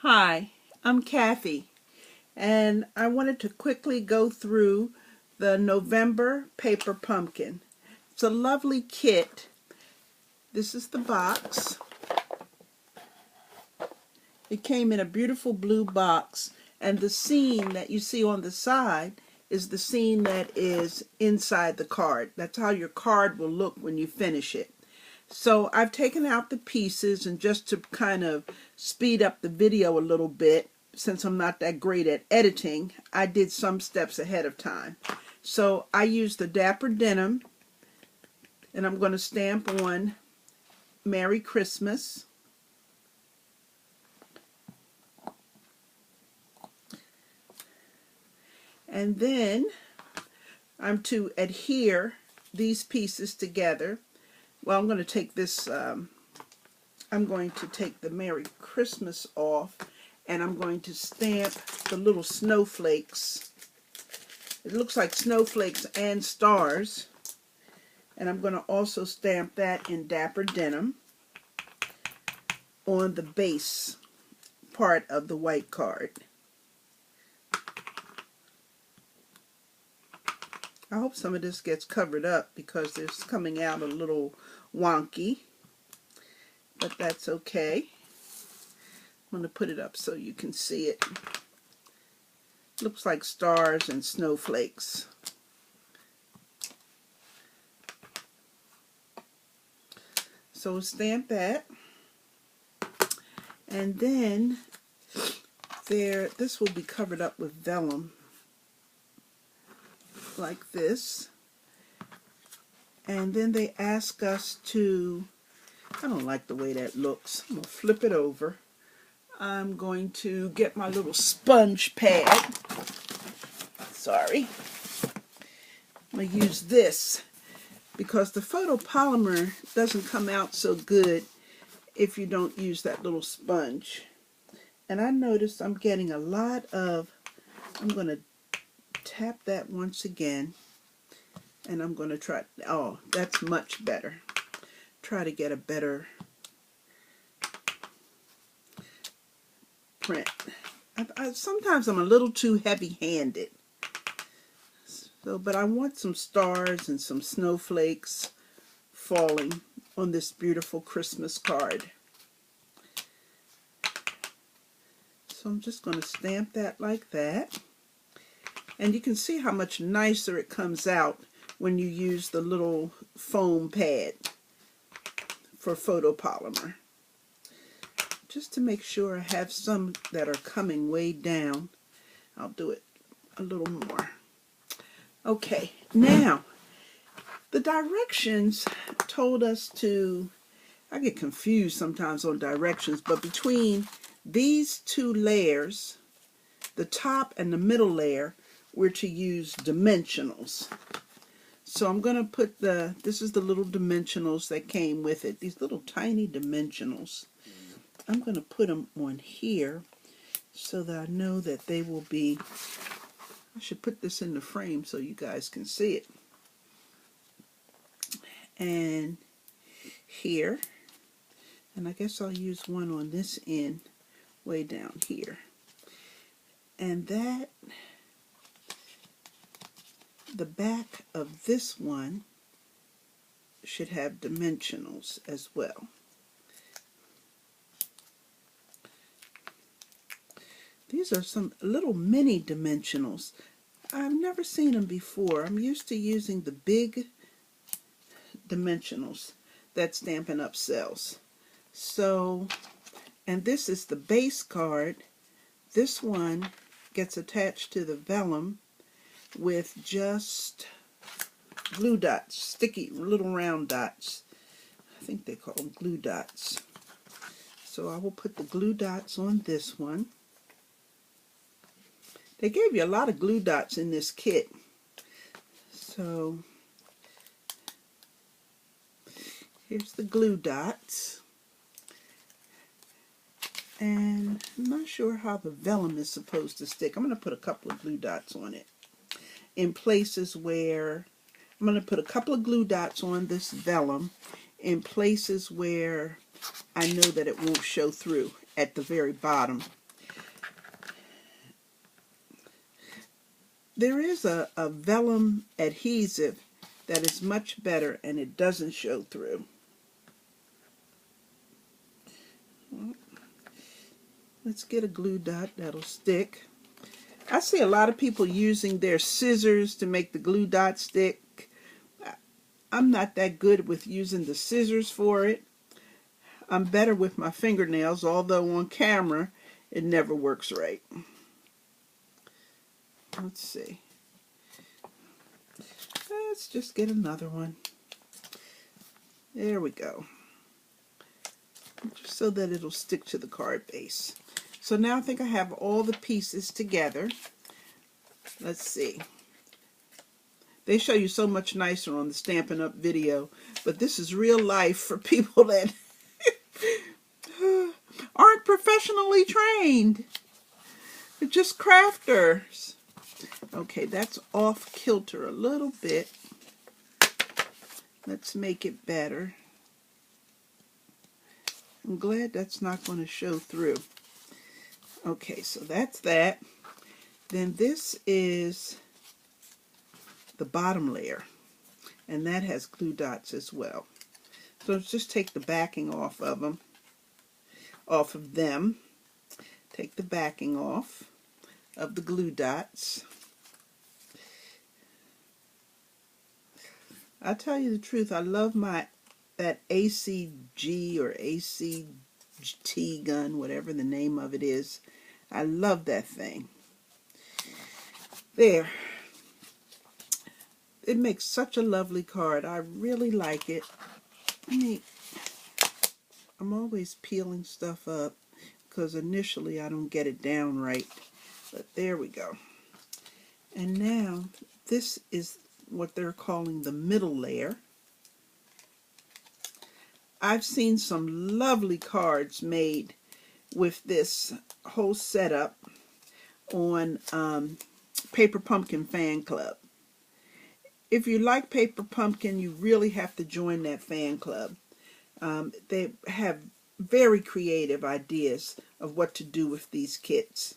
Hi, I'm Kathy, and I wanted to quickly go through the November paper pumpkin. It's a lovely kit. This is the box. It came in a beautiful blue box, and the scene that you see on the side is the scene that is inside the card. That's how your card will look when you finish it. So I've taken out the pieces, and just to kind of speed up the video a little bit, since I'm not that great at editing, I did some steps ahead of time. So I used the Dapper Denim, and I'm going to stamp on Merry Christmas. And then I'm to adhere these pieces together. Well, I'm going to take this, I'm going to take the Merry Christmas off, and I'm going to stamp the little snowflakes. It looks like snowflakes and stars. And I'm going to also stamp that in Dapper Denim on the base part of the white card. I hope some of this gets covered up because it's coming out a little wonky, but that's okay. I'm going to put it up so you can see it. Looks like stars and snowflakes. So we'll stamp that. And then this will be covered up with vellum like this. And then they ask us to, I don't like the way that looks. I'm going to flip it over. I'm going to get my little sponge pad. Sorry. I'm going to use this because the photopolymer doesn't come out so good if you don't use that little sponge. And I noticed I'm getting a lot of, I'm going to tap that once again, and I'm going to try, oh, that's much better. Try to get a better print. Sometimes I'm a little too heavy-handed. So, but I want some stars and some snowflakes falling on this beautiful Christmas card. So I'm just going to stamp that like that. And you can see how much nicer it comes out when you use the little foam pad for photopolymer. Just to make sure I have some that are coming way down, I'll do it a little more. Okay, now the directions told us to, I get confused sometimes on directions, but between these two layers, the top and the middle layer, we're to use dimensionals. So I'm going to put this is the little dimensionals that came with it, these little tiny dimensionals. I'm going to put them on here so that I know that they will be, I should put this in the frame so you guys can see it. And here, and I guess I'll use one on this end way down here. And that, the back of this one should have dimensionals as well. These are some little mini dimensionals. I've never seen them before. I'm used to using the big dimensionals that Stampin' Up sells. So, and this is the base card. This one gets attached to the vellum with just glue dots, sticky little round dots. I think they call them glue dots. So I will put the glue dots on this one. They gave you a lot of glue dots in this kit. So here's the glue dots. And I'm not sure how the vellum is supposed to stick. I'm going to put a couple of glue dots on it. In places where, I'm going to put a couple of glue dots on this vellum in places where I know that it won't show through at the very bottom There is a vellum adhesive that is much better and it doesn't show through. Let's get a glue dot that'll stick. I see a lot of people using their scissors to make the glue dot stick. I'm not that good with using the scissors for it. I'm better with my fingernails, although on camera it never works right. Let's see. Let's just get another one. There we go. Just so that it'll stick to the card base. So now I think I have all the pieces together. Let's see. They show you so much nicer on the Stampin' Up video, but this is real life for people that aren't professionally trained. They're just crafters. Okay, that's off kilter a little bit. Let's make it better. I'm glad that's not going to show through. Okay, so that's that. Then this is the bottom layer, and that has glue dots as well. So let's just take the backing off of them. Take the backing off of the glue dots. I'll tell you the truth, I love that ACG or ACT gun, whatever the name of it is. I love that thing. There. It makes such a lovely card. I really like it. I'm always peeling stuff up because initially I don't get it down right. But there we go. And now this is what they're calling the middle layer. I've seen some lovely cards made with this whole setup on Paper Pumpkin Fan Club. If you like Paper Pumpkin, you really have to join that fan club. They have very creative ideas of what to do with these kits.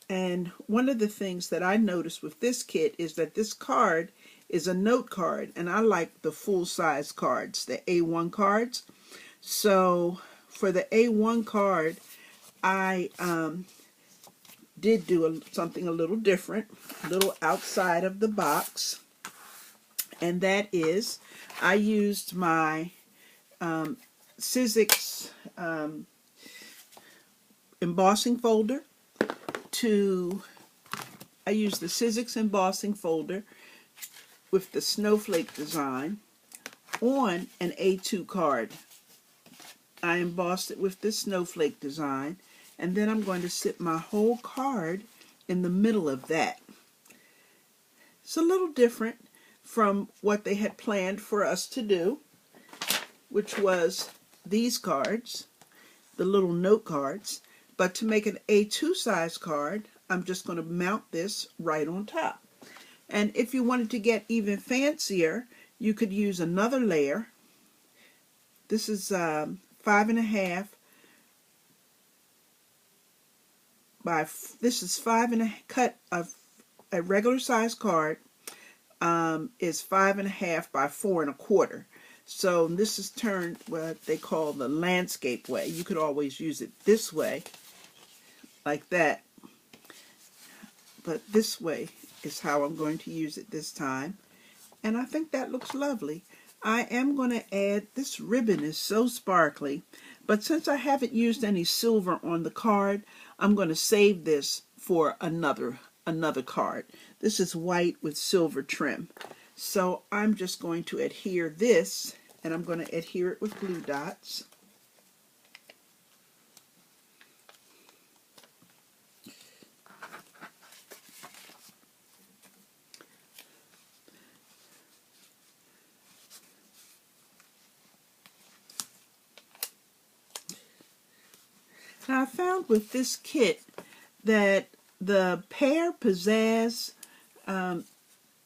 And one of the things that I noticed with this kit is that this card is a note card, and I like the full-size cards, the A1 cards. So for the A1 card, I did do something a little different, a little outside of the box, and that is I used my Sizzix embossing folder I used the Sizzix embossing folder with the snowflake design on an A2 card. I embossed it with this snowflake design, and then I'm going to sit my whole card in the middle of that. It's a little different from what they had planned for us to do, which was these cards, the little note cards. But to make an A2 size card, I'm just going to mount this right on top. And if you wanted to get even fancier, you could use another layer. This is 5.5 by, this is 5.5 cut of a regular size card is 5.5 by 4.25. So this is turned what they call the landscape way. You could always use it this way, like that. But this way is how I'm going to use it this time. And I think that looks lovely. I am going to add, this ribbon is so sparkly, but since I haven't used any silver on the card, I'm going to save this for another card. This is white with silver trim. So I'm just going to adhere this, and I'm going to adhere it with glue dots. Now I found with this kit that the Pear Pizzazz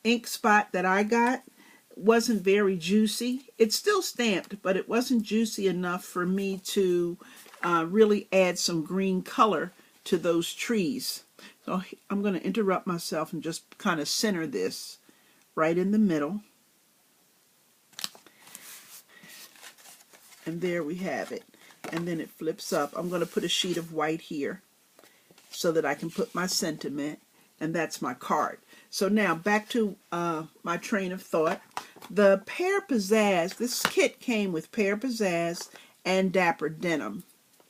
ink spot that I got wasn't very juicy. It's still stamped, but it wasn't juicy enough for me to really add some green color to those trees. So I'm going to interrupt myself and just kind of center this right in the middle. And there we have it. And then it flips up. I'm going to put a sheet of white here so that I can put my sentiment, and that's my card. So now back to my train of thought. The Pear Pizzazz, this kit came with Pear Pizzazz and Dapper Denim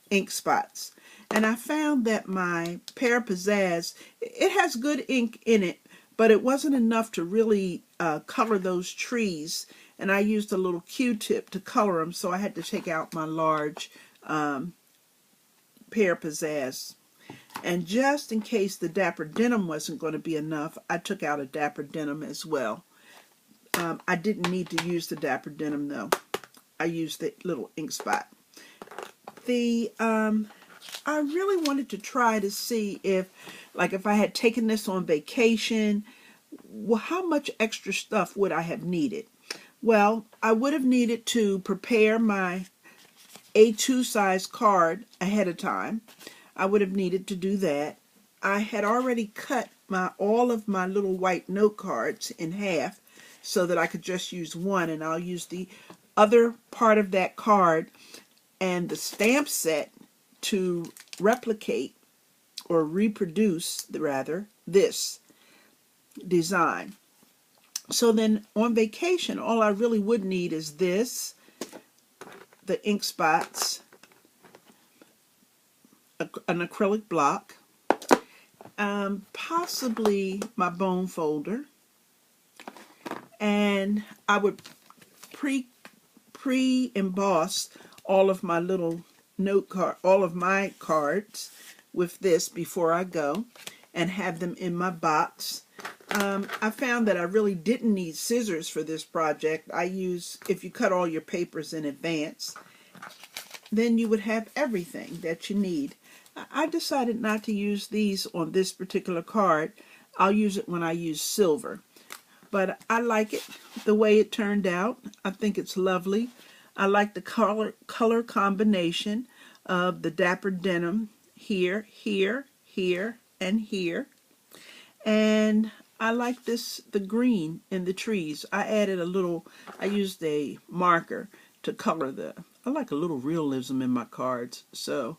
ink spots. And I found that my Pear Pizzazz, it has good ink in it, but it wasn't enough to really color those trees. And I used a little Q-tip to color them, so I had to take out my large Pear Pizzazz. And just in case the Dapper Denim wasn't going to be enough, I took out a Dapper Denim as well. I didn't need to use the Dapper Denim though. I used the little ink spot. I really wanted to try to see if I had taken this on vacation, well, how much extra stuff would I have needed? Well, I would have needed to prepare my A2 size card ahead of time. I would have needed to do that. I had already cut all of my little white note cards in half so that I could just use one, and I'll use the other part of that card and the stamp set to replicate or reproduce, rather, this design. So then on vacation, all I really would need is this, the ink spots, an acrylic block, possibly my bone folder, and I would pre-emboss all of my little all of my cards with this before I go, and have them in my box. I found that I really didn't need scissors for this project. If you cut all your papers in advance, then you would have everything that you need. I decided not to use these on this particular card. I'll use it when I use silver. But I like it the way it turned out. I think it's lovely. I like the color combination of the Dapper Denim here, here, here, and here. And I like the green in the trees. I used a marker to color I like a little realism in my cards. So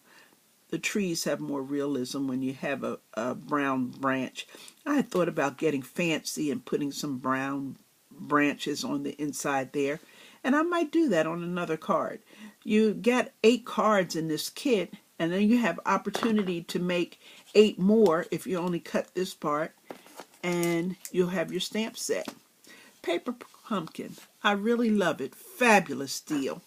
the trees have more realism when you have a brown branch. I had thought about getting fancy and putting some brown branches on the inside there. And I might do that on another card. You get 8 cards in this kit, and then you have opportunity to make 8 more if you only cut this part, and you'll have your stamp set. Paper Pumpkin. I really love it. Fabulous deal.